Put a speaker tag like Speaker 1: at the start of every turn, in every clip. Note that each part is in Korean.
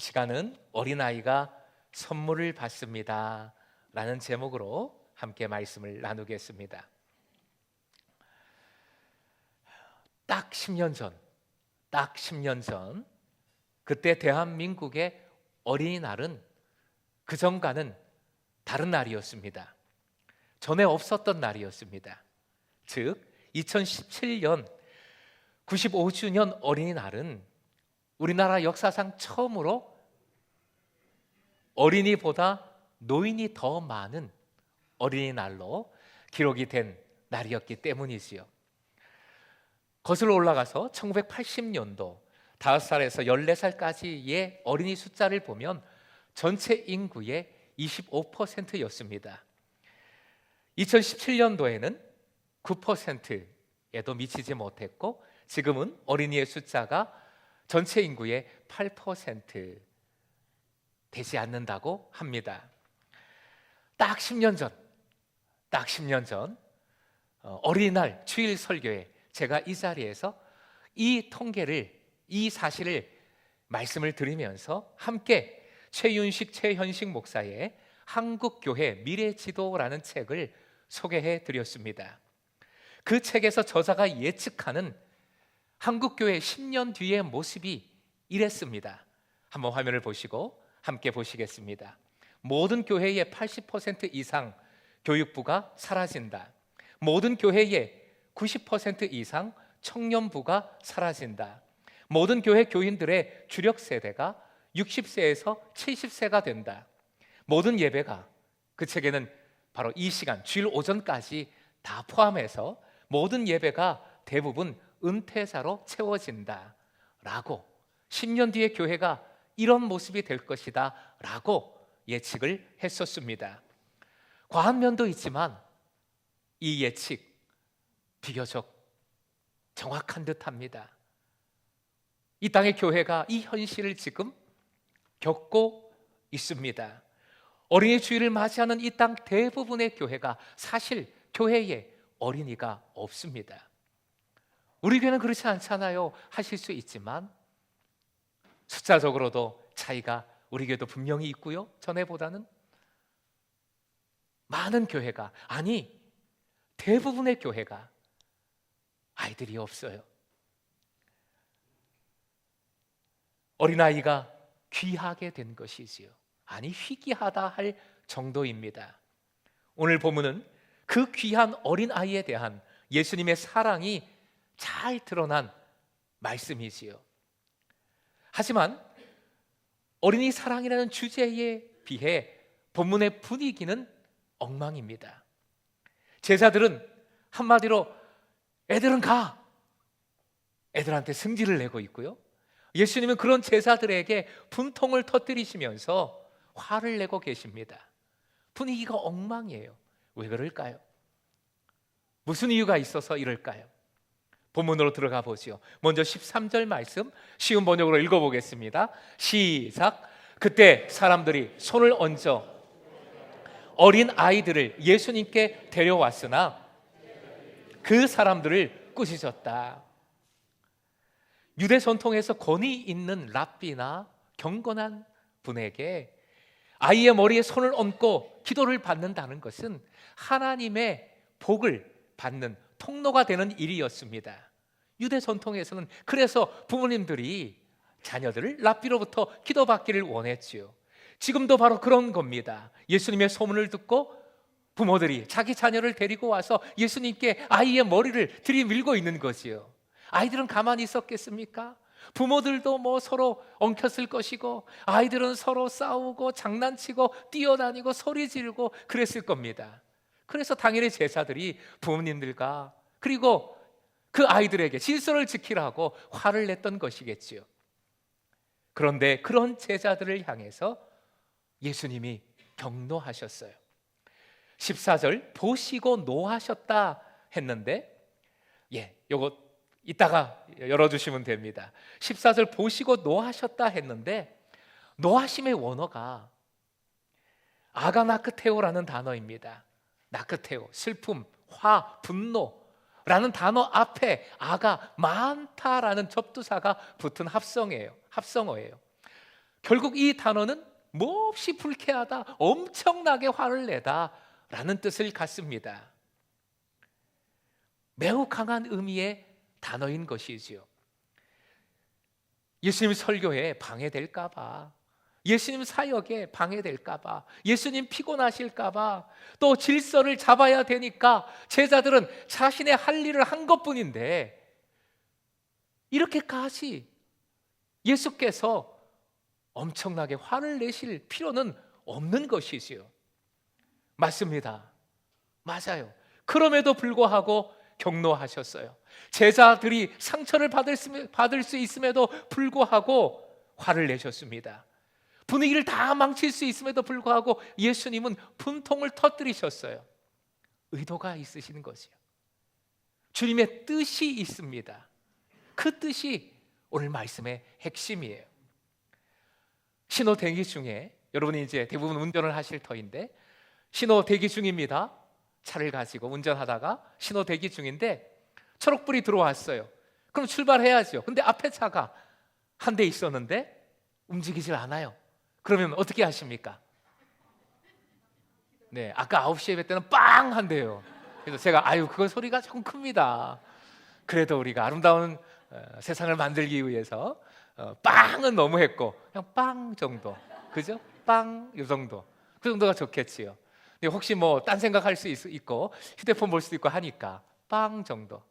Speaker 1: 시간은 어린아이가 선물을 받습니다 라는 제목으로 함께 말씀을 나누겠습니다. 딱 10년 전 그때 대한민국의 어린이날은 그전과는 다른 날이었습니다. 전에 없었던 날이었습니다. 즉 2017년 95주년 어린이날은 우리나라 역사상 처음으로 어린이보다 노인이 더 많은 어린이날로 기록이 된 날이었기 때문이지요. 거슬러 올라가서 1980년도 5살에서 14살까지의 어린이 숫자를 보면 전체 인구의 25%였습니다. 2017년도에는 9%에도 미치지 못했고 지금은 어린이의 숫자가 전체 인구의 8% 되지 않는다고 합니다. 딱 10년 전 어린이날 주일 설교에 제가 이 자리에서 이 사실을 말씀을 드리면서 함께 최현식 목사의 한국교회 미래지도라는 책을 소개해 드렸습니다. 그 책에서 저자가 예측하는 한국교회 10년 뒤의 모습이 이랬습니다. 한번 화면을 보시고 함께 보시겠습니다. 모든 교회의 80% 이상 교육부가 사라진다. 모든 교회의 90% 이상 청년부가 사라진다. 모든 교회 교인들의 주력 세대가 60세에서 70세가 된다. 모든 예배가, 그 책에는 바로 이 시간 주일 오전까지 다 포함해서 모든 예배가 대부분 은퇴자로 채워진다 라고, 10년 뒤의 교회가 이런 모습이 될 것이다 라고 예측을 했었습니다. 과한 면도 있지만 이 예측 비교적 정확한 듯합니다. 이 땅의 교회가 이 현실을 지금 겪고 있습니다. 어린이 주일을 맞이하는 이 땅 대부분의 교회가 사실 교회에 어린이가 없습니다. 우리 교회는 그렇지 않잖아요 하실 수 있지만 숫자적으로도 차이가 우리 교회도 분명히 있고요. 전에보다는 많은 교회가, 아니 대부분의 교회가 아이들이 없어요. 어린아이가 귀하게 된 것이지요. 아니 희귀하다 할 정도입니다. 오늘 본문은 그 귀한 어린아이에 대한 예수님의 사랑이 잘 드러난 말씀이지요. 하지만 어린이 사랑이라는 주제에 비해 본문의 분위기는 엉망입니다. 제자들은 한마디로 애들은 가! 애들한테 승질을 내고 있고요. 예수님은 그런 제자들에게 분통을 터뜨리시면서 화를 내고 계십니다. 분위기가 엉망이에요. 왜 그럴까요? 무슨 이유가 있어서 이럴까요? 본문으로 들어가 보지요. 먼저 13절 말씀 쉬운 번역으로 읽어보겠습니다. 시작. 그때 사람들이 손을 얹어 어린 아이들을 예수님께 데려왔으나 그 사람들을 꾸짖었다. 유대 전통에서 권위 있는 랍비나 경건한 분에게 아이의 머리에 손을 얹고 기도를 받는다는 것은 하나님의 복을 받는 통로가 되는 일이었습니다. 유대 전통에서는 그래서 부모님들이 자녀들을 랍비로부터 기도받기를 원했지요. 지금도 바로 그런 겁니다. 예수님의 소문을 듣고 부모들이 자기 자녀를 데리고 와서 예수님께 아이의 머리를 들이밀고 있는 거지요. 아이들은 가만히 있었겠습니까? 부모들도 서로 엉켰을 것이고 아이들은 서로 싸우고 장난치고 뛰어다니고 소리 지르고 그랬을 겁니다. 그래서 당연히 제자들이 부모님들과 그리고 그 아이들에게 질서를 지키라고 화를 냈던 것이겠지요. 그런데 그런 제자들을 향해서 예수님이 격노하셨어요. 14절 보시고 노하셨다 했는데 요거 이따가 열어주시면 됩니다. 14절 보시고 노하셨다 했는데 노하심의 원어가 아가나크테오라는 단어입니다. 나크테오, 슬픔, 화, 분노라는 단어 앞에 아가, 많다라는 접두사가 붙은 합성어예요. 결국 이 단어는 몹시 불쾌하다, 엄청나게 화를 내다 라는 뜻을 갖습니다. 매우 강한 의미의 단어인 것이지요. 예수님 설교에 방해될까 봐, 예수님 사역에 방해될까 봐, 예수님 피곤하실까 봐, 또 질서를 잡아야 되니까 제자들은 자신의 할 일을 한 것뿐인데 이렇게까지 예수께서 엄청나게 화를 내실 필요는 없는 것이지요. 맞습니다. 맞아요. 그럼에도 불구하고 격노하셨어요. 제자들이 상처를 받을 수 있음에도 불구하고 화를 내셨습니다. 분위기를 다 망칠 수 있음에도 불구하고 예수님은 분통을 터뜨리셨어요. 의도가 있으신 것이요. 주님의 뜻이 있습니다. 그 뜻이 오늘 말씀의 핵심이에요. 신호 대기 중에, 여러분이 이제 대부분 운전을 하실 터인데 신호 대기 중입니다. 차를 가지고 운전하다가 신호 대기 중인데 초록불이 들어왔어요. 그럼 출발해야죠. 근데 앞에 차가 한 대 있었는데 움직이질 않아요. 그러면 어떻게 하십니까? 네, 아까 9시에 뵀 때는 빵 한대요. 그래서 제가 그거 소리가 조금 큽니다. 그래도 우리가 아름다운 세상을 만들기 위해서 빵은 너무 했고 그냥 빵 정도, 그죠? 빵 이 정도, 그 정도가 좋겠지요. 근데 혹시 뭐 딴 생각할 수 있고 휴대폰 볼 수도 있고 하니까 빵 정도.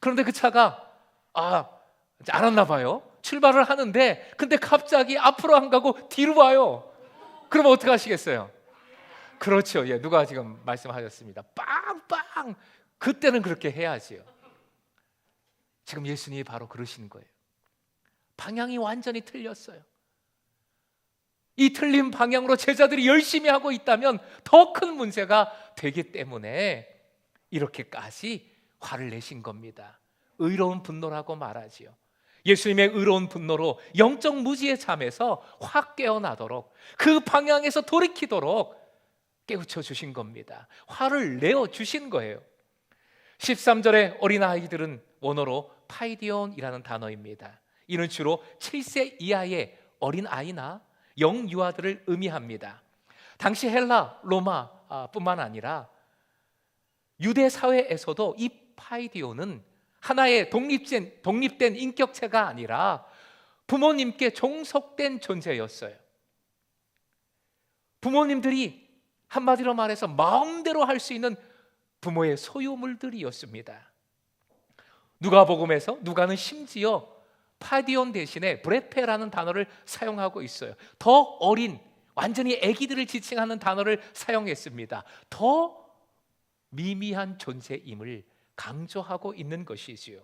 Speaker 1: 그런데 그 차가 알았나 봐요. 출발을 하는데 근데 갑자기 앞으로 안 가고 뒤로 와요. 그러면 어떻게 하시겠어요? 그렇죠. 예, 누가 지금 말씀하셨습니다. 빵빵. 그때는 그렇게 해야지요. 지금 예수님이 바로 그러시는 거예요. 방향이 완전히 틀렸어요. 이 틀린 방향으로 제자들이 열심히 하고 있다면 더 큰 문제가 되기 때문에 이렇게까지 화를 내신 겁니다. 의로운 분노라고 말하지요. 예수님의 의로운 분노로 영적 무지의 잠에서 확 깨어나도록, 그 방향에서 돌이키도록 깨우쳐 주신 겁니다. 화를 내어 주신 거예요. 13절의 어린아이들은 원어로 파이디온이라는 단어입니다. 이는 주로 7세 이하의 어린아이나 영유아들을 의미합니다. 당시 헬라, 로마 뿐만 아니라 유대 사회에서도 이 파이디온은 하나의 독립된 인격체가 아니라 부모님께 종속된 존재였어요. 부모님들이 한마디로 말해서 마음대로 할 수 있는 부모의 소유물들이었습니다. 누가복음에서 누가는 심지어 파디온 대신에 브레페라는 단어를 사용하고 있어요. 더 어린, 완전히 아기들을 지칭하는 단어를 사용했습니다. 더 미미한 존재임을 강조하고 있는 것이지요.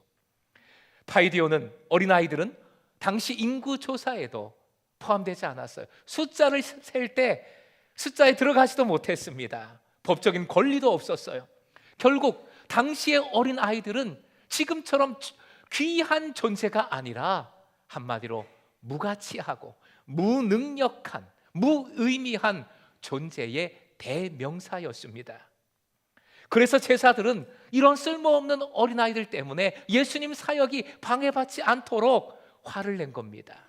Speaker 1: 파이디온은, 어린아이들은 당시 인구 조사에도 포함되지 않았어요. 숫자를 셀 때 숫자에 들어가지도 못했습니다. 법적인 권리도 없었어요. 결국 당시의 어린아이들은 지금처럼 귀한 존재가 아니라 한마디로 무가치하고 무능력한, 무의미한 존재의 대명사였습니다. 그래서 제자들은 이런 쓸모없는 어린아이들 때문에 예수님 사역이 방해받지 않도록 화를 낸 겁니다.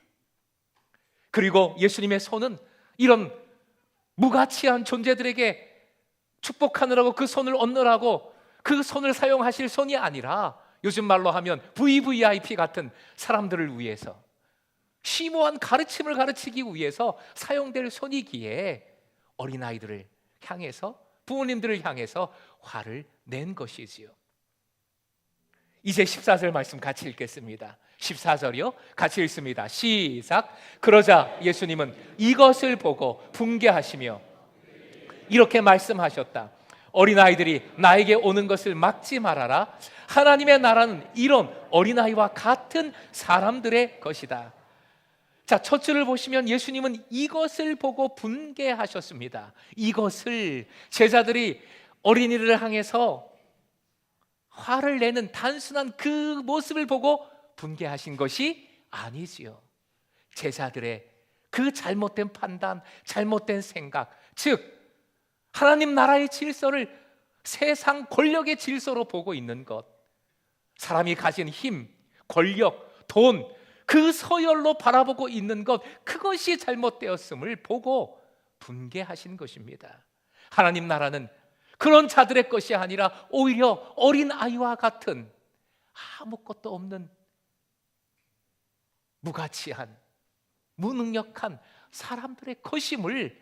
Speaker 1: 그리고 예수님의 손은 이런 무가치한 존재들에게 축복하느라고, 그 손을 얻느라고 그 손을 사용하실 손이 아니라 요즘 말로 하면 VVIP 같은 사람들을 위해서, 심오한 가르침을 가르치기 위해서 사용될 손이기에 어린아이들을 향해서, 부모님들을 향해서 화를 낸 것이지요. 이제 14절 말씀 같이 읽겠습니다. 14절이요, 같이 읽습니다. 시작. 그러자 예수님은 이것을 보고 분개하시며 이렇게 말씀하셨다. 어린아이들이 나에게 오는 것을 막지 말아라. 하나님의 나라는 이런 어린아이와 같은 사람들의 것이다. 자, 첫 줄을 보시면 예수님은 이것을 보고 분개하셨습니다. 이것을, 제자들이 어린이를 향해서 화를 내는 단순한 그 모습을 보고 분개하신 것이 아니지요. 제자들의 그 잘못된 판단, 잘못된 생각, 즉 하나님 나라의 질서를 세상 권력의 질서로 보고 있는 것, 사람이 가진 힘, 권력, 돈, 그 서열로 바라보고 있는 것, 그것이 잘못되었음을 보고 분개하신 것입니다. 하나님 나라는 그런 자들의 것이 아니라 오히려 어린아이와 같은 아무것도 없는 무가치한, 무능력한 사람들의 것임을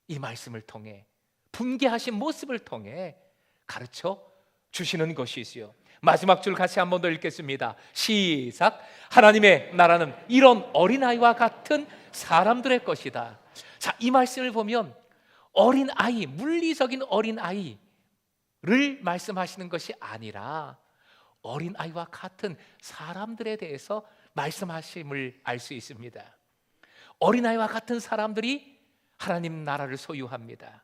Speaker 1: 이 말씀을 통해, 분개하신 모습을 통해 가르쳐 주시는 것이지요. 마지막 줄 같이 한 번 더 읽겠습니다. 시작. 하나님의 나라는 이런 어린아이와 같은 사람들의 것이다. 자, 이 말씀을 보면 어린아이, 물리적인 어린아이를 말씀하시는 것이 아니라 어린아이와 같은 사람들에 대해서 말씀하심을 알 수 있습니다. 어린아이와 같은 사람들이 하나님 나라를 소유합니다.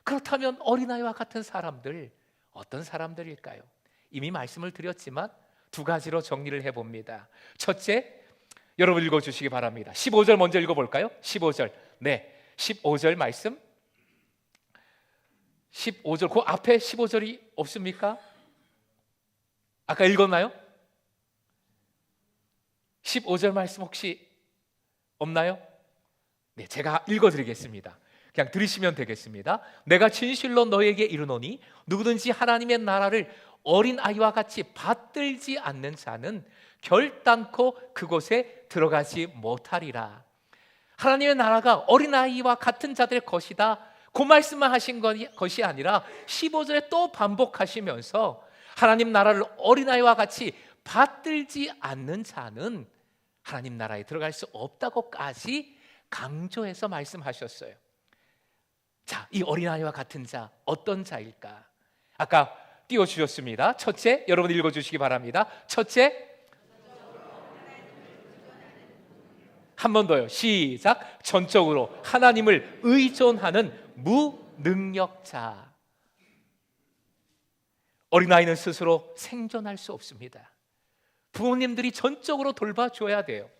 Speaker 1: 그렇다면 어린아이와 같은 사람들, 어떤 사람들일까요? 이미 말씀을 드렸지만 두 가지로 정리를 해봅니다. 첫째, 여러분 읽어주시기 바랍니다. 15절 먼저 읽어볼까요? 15절. 네, 15절 말씀. 15절, 그 앞에 15절이 없습니까? 아까 읽었나요? 15절 말씀 혹시 없나요? 네, 제가 읽어드리겠습니다. 그냥 들으시면 되겠습니다. 내가 진실로 너에게 이르노니 누구든지 하나님의 나라를 어린아이와 같이 받들지 않는 자는 결단코 그곳에 들어가지 못하리라. 하나님의 나라가 어린아이와 같은 자들의 것이다, 그 말씀만 하신 것이 아니라 15절에 또 반복하시면서 하나님 나라를 어린아이와 같이 받들지 않는 자는 하나님 나라에 들어갈 수 없다고까지 강조해서 말씀하셨어요. 자, 이 어린아이와 같은 자, 어떤 자일까? 아까 띄워주셨습니다. 첫째, 여러분 읽어주시기 바랍니다. 첫째, 한 번 더요. 시작. 전적으로 하나님을 의존하는 무능력자. 어린아이는 스스로 생존할 수 없습니다. 부모님들이 전적으로 돌봐줘야 돼요.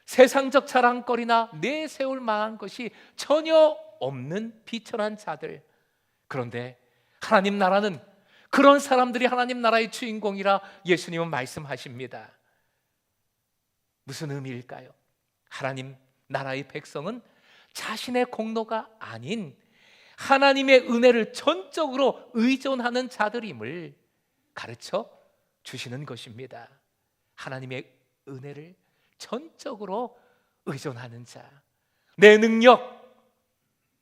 Speaker 1: 세상적 자랑거리나 내세울 만한 것이 전혀 없는 비천한 자들. 그런데 하나님 나라는 그런 사람들이 하나님 나라의 주인공이라 예수님은 말씀하십니다. 무슨 의미일까요? 하나님 나라의 백성은 자신의 공로가 아닌 하나님의 은혜를 전적으로 의존하는 자들임을 가르쳐 주시는 것입니다. 하나님의 은혜를 전적으로 의존하는 자, 내 능력,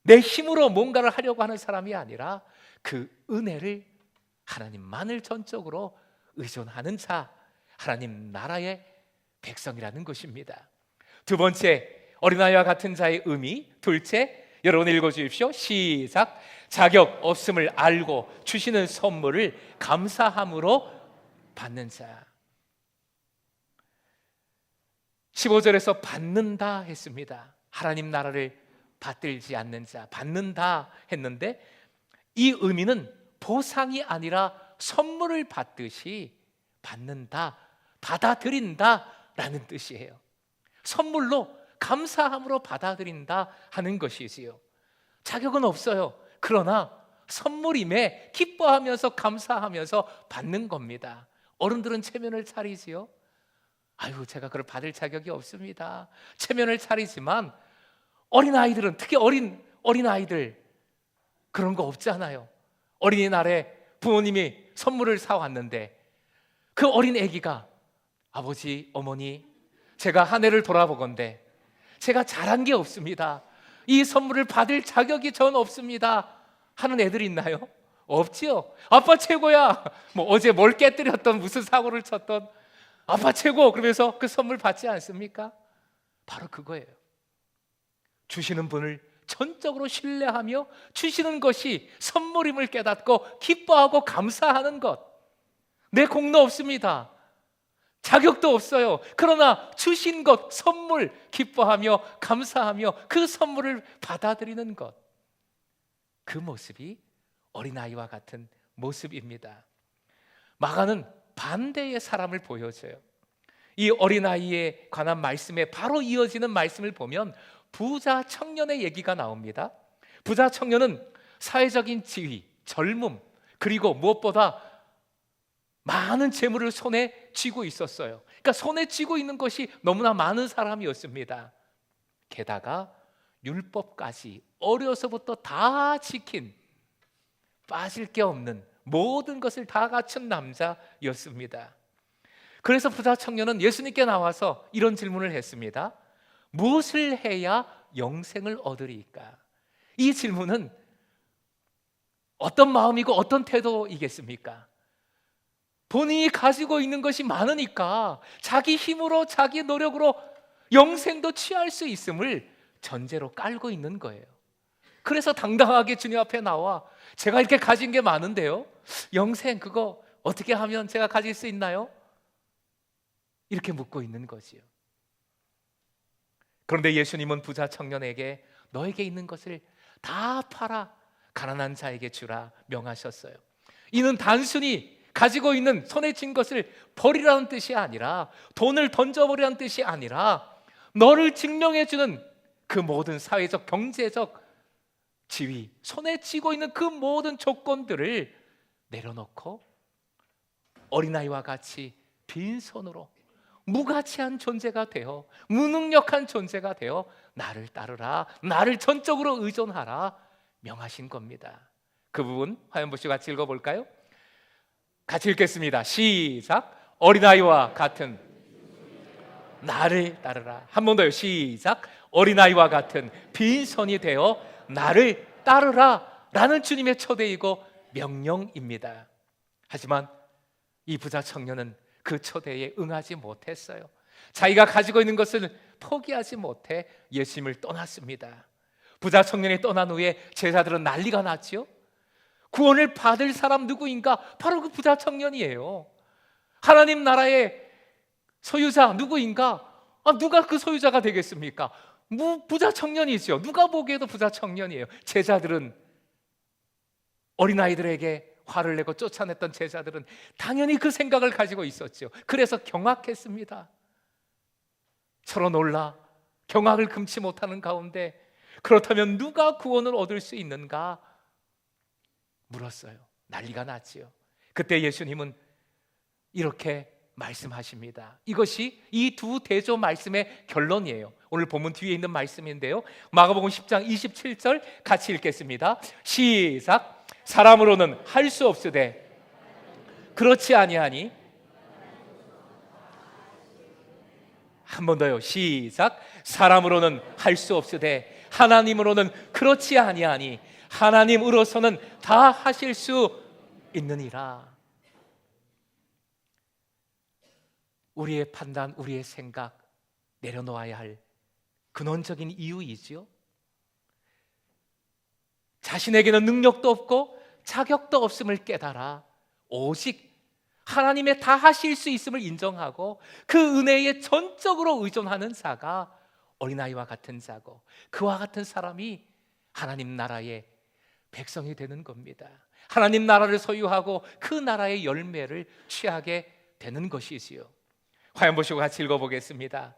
Speaker 1: 내 힘으로 뭔가를 하려고 하는 사람이 아니라 그 은혜를 하나님만을 전적으로 의존하는 자, 하나님 나라의 백성이라는 것입니다. 두 번째, 어린아이와 같은 자의 의미. 둘째, 여러분 읽어주십시오. 시작. 자격 없음을 알고 주시는 선물을 감사함으로 받는 자. 15절에서 받는다 했습니다. 하나님 나라를 받들지 않는 자, 받는다 했는데 이 의미는 보상이 아니라 선물을 받듯이 받는다, 받아들인다 라는 뜻이에요. 선물로 감사함으로 받아들인다 하는 것이지요. 자격은 없어요. 그러나 선물임에 기뻐하면서 감사하면서 받는 겁니다. 어른들은 체면을 차리지요. 아유, 제가 그걸 받을 자격이 없습니다. 체면을 차리지만 어린아이들은, 특히 어린아이들 그런 거 없잖아요. 어린이날에 부모님이 선물을 사왔는데 그 어린 아기가 아버지, 어머니, 제가 한 해를 돌아보건대 제가 잘한 게 없습니다. 이 선물을 받을 자격이 전 없습니다 하는 애들 있나요? 없지요. 아빠 최고야. 뭐 어제 뭘 깨뜨렸던, 무슨 사고를 쳤던, 아빠 최고, 그러면서 그 선물 받지 않습니까? 바로 그거예요. 주시는 분을 전적으로 신뢰하며 주시는 것이 선물임을 깨닫고 기뻐하고 감사하는 것. 내 공로 없습니다. 자격도 없어요. 그러나 주신 것, 선물 기뻐하며 감사하며 그 선물을 받아들이는 것, 그 모습이 어린아이와 같은 모습입니다. 마가는 반대의 사람을 보여줘요. 이 어린아이에 관한 말씀에 바로 이어지는 말씀을 보면 부자 청년의 얘기가 나옵니다. 부자 청년은 사회적인 지위, 젊음, 그리고 무엇보다 많은 재물을 손에 쥐고 있었어요. 그러니까 손에 쥐고 있는 것이 너무나 많은 사람이었습니다. 게다가 율법까지 어려서부터 다 지킨, 빠질 게 없는 모든 것을 다 갖춘 남자였습니다. 그래서 부자 청년은 예수님께 나와서 이런 질문을 했습니다. 무엇을 해야 영생을 얻으리까? 이 질문은 어떤 마음이고 어떤 태도이겠습니까? 본인이 가지고 있는 것이 많으니까 자기 힘으로, 자기 노력으로 영생도 취할 수 있음을 전제로 깔고 있는 거예요. 그래서 당당하게 주님 앞에 나와, 제가 이렇게 가진 게 많은데요, 영생 그거 어떻게 하면 제가 가질 수 있나요? 이렇게 묻고 있는 거지요. 그런데 예수님은 부자 청년에게 너에게 있는 것을 다 팔아 가난한 자에게 주라 명하셨어요. 이는 단순히 가지고 있는 손에 쥔 것을 버리라는 뜻이 아니라, 돈을 던져버리라는 뜻이 아니라, 너를 증명해 주는 그 모든 사회적, 경제적 지위, 손에 쥐고 있는 그 모든 조건들을 내려놓고 어린아이와 같이 빈손으로 무가치한 존재가 되어, 무능력한 존재가 되어 나를 따르라, 나를 전적으로 의존하라 명하신 겁니다. 그 부분 화면 보시고 같이 읽어볼까요? 같이 읽겠습니다. 시작. 어린아이와 같은 나를 따르라. 한 번 더요. 시작. 어린아이와 같은 빈손이 되어 나를 따르라 라는 주님의 초대이고 명령입니다. 하지만 이 부자 청년은 그 초대에 응하지 못했어요. 자기가 가지고 있는 것을 포기하지 못해 예수님을 떠났습니다. 부자 청년이 떠난 후에 제자들은 난리가 났죠. 구원을 받을 사람 누구인가? 바로 그 부자 청년이에요. 하나님 나라의 소유자 누구인가? 누가 그 소유자가 되겠습니까? 부자 청년이죠. 누가 보기에도 부자 청년이에요. 제자들은, 어린아이들에게 화를 내고 쫓아냈던 제자들은 당연히 그 생각을 가지고 있었죠. 그래서 경악했습니다. 서로 놀라 경악을 금치 못하는 가운데, 그렇다면 누가 구원을 얻을 수 있는가 물었어요. 난리가 났지요. 그때 예수님은 이렇게 말씀하십니다. 이것이 이 두 대조 말씀의 결론이에요. 오늘 본문 뒤에 있는 말씀인데요, 마가복음 10장 27절 같이 읽겠습니다. 시작. 사람으로는 할 수 없으되 그렇지 아니하니. 한 번 더요. 시작. 사람으로는 할 수 없으되 하나님으로는 그렇지 아니하니 하나님으로서는 다 하실 수 있느니라. 우리의 판단, 우리의 생각 내려놓아야 할 근원적인 이유이지요. 자신에게는 능력도 없고 자격도 없음을 깨달아 오직 하나님의 다 하실 수 있음을 인정하고 그 은혜에 전적으로 의존하는 자가 어린아이와 같은 자고, 그와 같은 사람이 하나님 나라의 백성이 되는 겁니다. 하나님 나라를 소유하고 그 나라의 열매를 취하게 되는 것이지요. 화면 보시고 같이 읽어보겠습니다.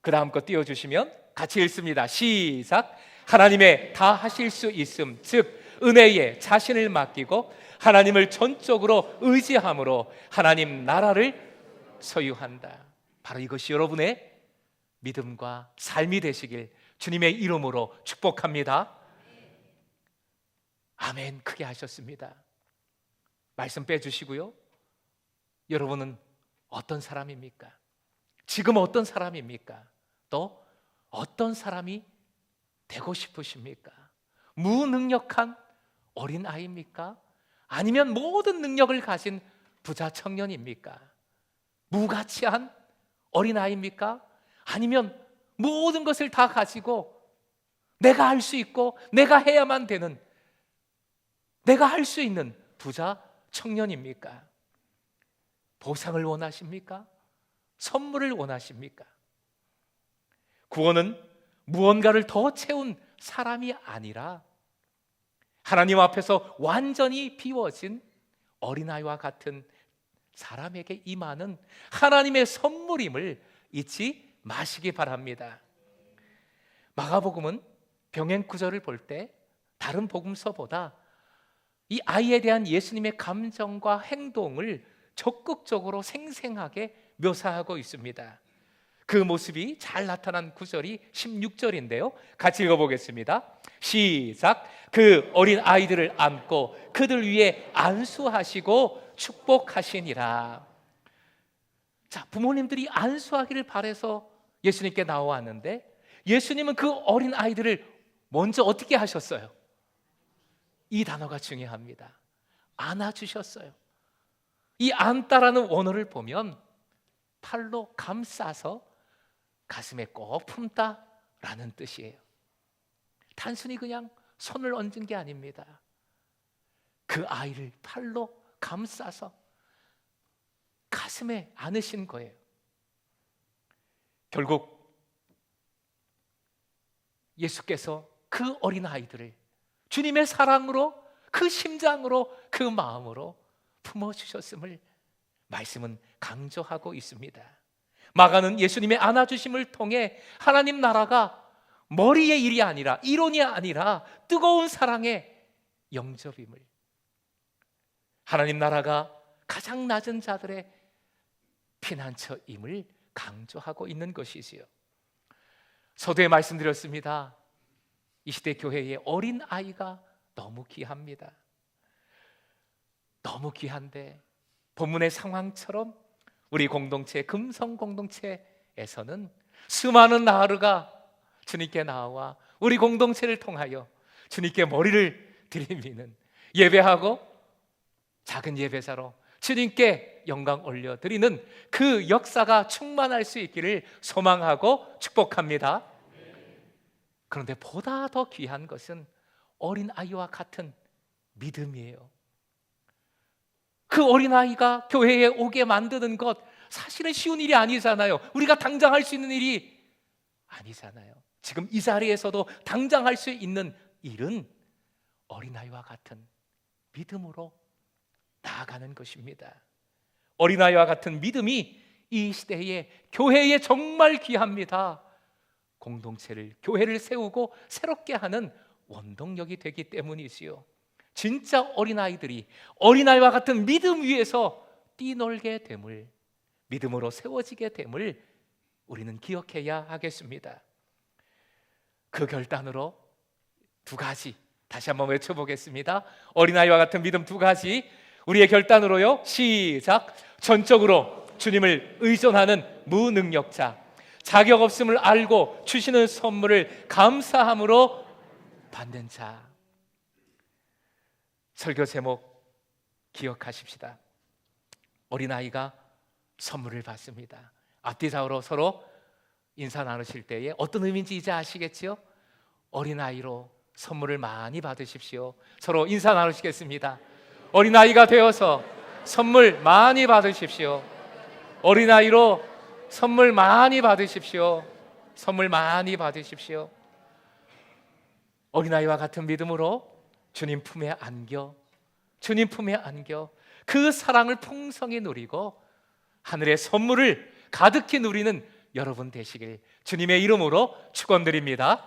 Speaker 1: 그 다음 거 띄워주시면 같이 읽습니다. 시작. 하나님의 다 하실 수 있음, 즉 은혜에 자신을 맡기고 하나님을 전적으로 의지함으로 하나님 나라를 소유한다. 바로 이것이 여러분의 믿음과 삶이 되시길 주님의 이름으로 축복합니다. 아멘. 크게 하셨습니다. 말씀 빼주시고요. 여러분은 어떤 사람입니까? 지금 어떤 사람입니까? 또 어떤 사람이 되고 싶으십니까? 무능력한 어린아이입니까? 아니면 모든 능력을 가진 부자 청년입니까? 무가치한 어린아이입니까? 아니면 모든 것을 다 가지고 내가 할 수 있고 내가 해야만 되는, 내가 할 수 있는 부자 청년입니까? 보상을 원하십니까? 선물을 원하십니까? 구원은 무언가를 더 채운 사람이 아니라 하나님 앞에서 완전히 비워진 어린아이와 같은 사람에게 임하는 하나님의 선물임을 잊지 마시기 바랍니다. 마가복음은 병행 구절을 볼 때 다른 복음서보다 이 아이에 대한 예수님의 감정과 행동을 적극적으로 생생하게 묘사하고 있습니다. 그 모습이 잘 나타난 구절이 16절인데요. 같이 읽어보겠습니다. 시작. 그 어린 아이들을 안고 그들 위에 안수하시고 축복하시니라. 자, 부모님들이 안수하기를 바라서 예수님께 나왔는데 예수님은 그 어린 아이들을 먼저 어떻게 하셨어요? 이 단어가 중요합니다. 안아주셨어요. 이 안다라는 원어를 보면 팔로 감싸서 가슴에 꼭 품다라는 뜻이에요. 단순히 그냥 손을 얹은 게 아닙니다. 그 아이를 팔로 감싸서 가슴에 안으신 거예요. 결국 예수께서 그 어린 아이들을 주님의 사랑으로, 그 심장으로, 그 마음으로 품어주셨음을 말씀은 강조하고 있습니다. 마가는 예수님의 안아주심을 통해 하나님 나라가 머리의 일이 아니라, 이론이 아니라 뜨거운 사랑의 영접임을, 하나님 나라가 가장 낮은 자들의 피난처임을 강조하고 있는 것이지요. 서두에 말씀드렸습니다. 이 시대 교회의 어린 아이가 너무 귀합니다. 너무 귀한데 본문의 상황처럼 우리 공동체, 금성 공동체에서는 수많은 나루가 주님께 나와 우리 공동체를 통하여 주님께 머리를 들이미는, 예배하고 작은 예배자로 주님께 영광 올려드리는 그 역사가 충만할 수 있기를 소망하고 축복합니다. 그런데 보다 더 귀한 것은 어린아이와 같은 믿음이에요. 그 어린아이가 교회에 오게 만드는 것, 사실은 쉬운 일이 아니잖아요. 우리가 당장 할 수 있는 일이 아니잖아요. 지금 이 자리에서도 당장 할 수 있는 일은 어린아이와 같은 믿음으로 나아가는 것입니다. 어린아이와 같은 믿음이 이 시대에 교회에 정말 귀합니다. 공동체를, 교회를 세우고 새롭게 하는 원동력이 되기 때문이지요. 진짜 어린아이들이 어린아이와 같은 믿음 위에서 뛰놀게 됨을, 믿음으로 세워지게 됨을 우리는 기억해야 하겠습니다. 그 결단으로 두 가지 다시 한번 외쳐보겠습니다. 어린아이와 같은 믿음 두 가지, 우리의 결단으로요. 시작. 전적으로 주님을 의존하는 무능력자, 자격 없음을 알고 주시는 선물을 감사함으로 받는 자. 설교 제목 기억하십시다. 어린아이가 선물을 받습니다. 앞뒤 좌우로 서로 인사 나누실 때에 어떤 의미인지 이제 아시겠지요? 어린아이로 선물을 많이 받으십시오. 서로 인사 나누시겠습니다. 어린아이가 되어서 선물 많이 받으십시오. 어린아이로 선물 많이 받으십시오. 선물 많이 받으십시오. 어린아이와 같은 믿음으로 주님 품에 안겨, 주님 품에 안겨 그 사랑을 풍성히 누리고 하늘의 선물을 가득히 누리는 여러분 되시길 주님의 이름으로 축원드립니다.